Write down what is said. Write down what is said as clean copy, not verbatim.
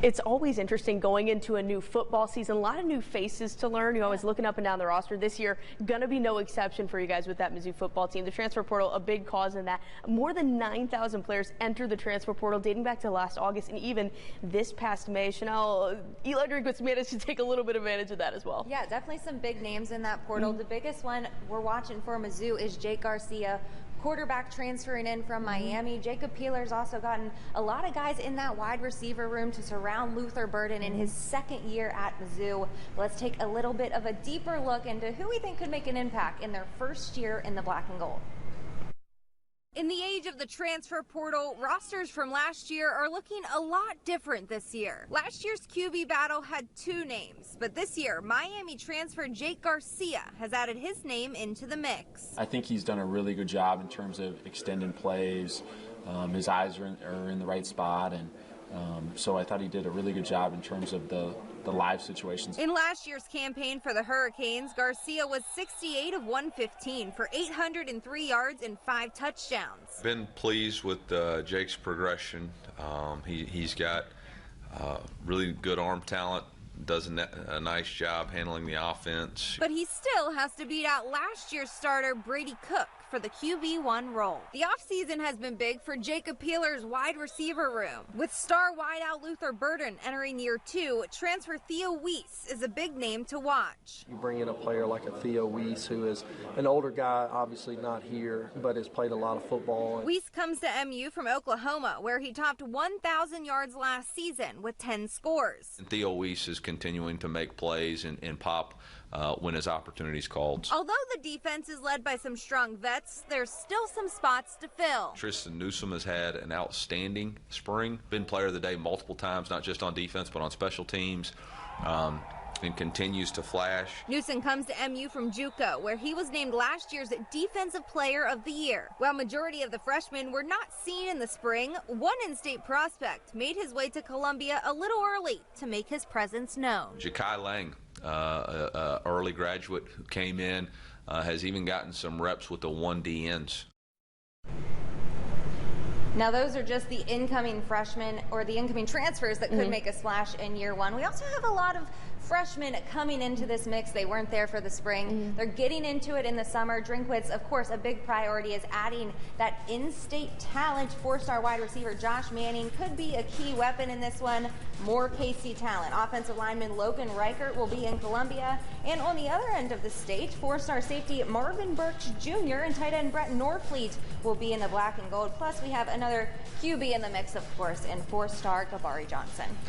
It's always interesting going into a new football season. A lot of new faces to learn. I was looking up and down the roster this year. Going to be no exception for you guys with that Mizzou football team. The transfer portal, a big cause in that. More than 9,000 players entered the transfer portal dating back to last August and even this past May. Chanel, Eli Drinkwitz managed to take a little bit of advantage of that as well. Yeah, definitely some big names in that portal. The biggest one we're watching for Mizzou is Jake Garcia, quarterback transferring in from Miami. Jacob Peeler's also gotten a lot of guys in that wide receiver room to surround Luther Burden in his second year at Mizzou. Let's take a little bit of a deeper look into who we think could make an impact in their first year in the black and gold. In the age of the transfer portal, rosters from last year are looking a lot different this year. Last year's QB battle had two names, but this year, Miami transfer Jake Garcia has added his name into the mix. I think he's done a really good job in terms of extending plays. His eyes are in the right spot, and so I thought he did a really good job in terms of the live situations. In last year's campaign for the Hurricanes, Garcia was 68 of 115 for 803 yards and 5 touchdowns. Been pleased with Jake's progression. He's got really good arm talent, does a nice job handling the offense. But he still has to beat out last year's starter Brady Cook for the QB1 role. The offseason has been big for Jacob Peeler's wide receiver room. With star wideout Luther Burden entering year 2, transfer Theo Weiss is a big name to watch. You bring in a player like a Theo Weiss, who is an older guy, obviously not here, but has played a lot of football. Weiss comes to MU from Oklahoma, where he topped 1,000 yards last season with 10 scores. And Theo Weiss is continuing to make plays and pop when his opportunity's called. Although the defense is led by some strong vets, there's still some spots to fill. Tristan Newsom has had an outstanding spring, been player of the day multiple times, not just on defense but on special teams, and continues to flash. Newsom comes to MU from JUCO, where he was named last year's Defensive Player of the Year. While majority of the freshmen were not seen in the spring, one in-state prospect made his way to Columbia a little early to make his presence known. Ja'Kai Lang, early graduate who came in, has even gotten some reps with the 1D ends. Now those are just the incoming freshmen or the incoming transfers that could make a splash in year 1. We also have a lot of freshmen coming into this mix. They weren't there for the spring. They're getting into it in the summer. Drinkwitz, of course, a big priority is adding that in-state talent. 4-star wide receiver Josh Manning could be a key weapon in this one. More KC talent. Offensive lineman Logan Reichert will be in Columbia. And on the other end of the state, 4-star safety Marvin Birch Jr. and tight end Brett Norfleet will be in the black and gold. Plus, we have another QB in the mix, of course, in 4-star Gabari Johnson.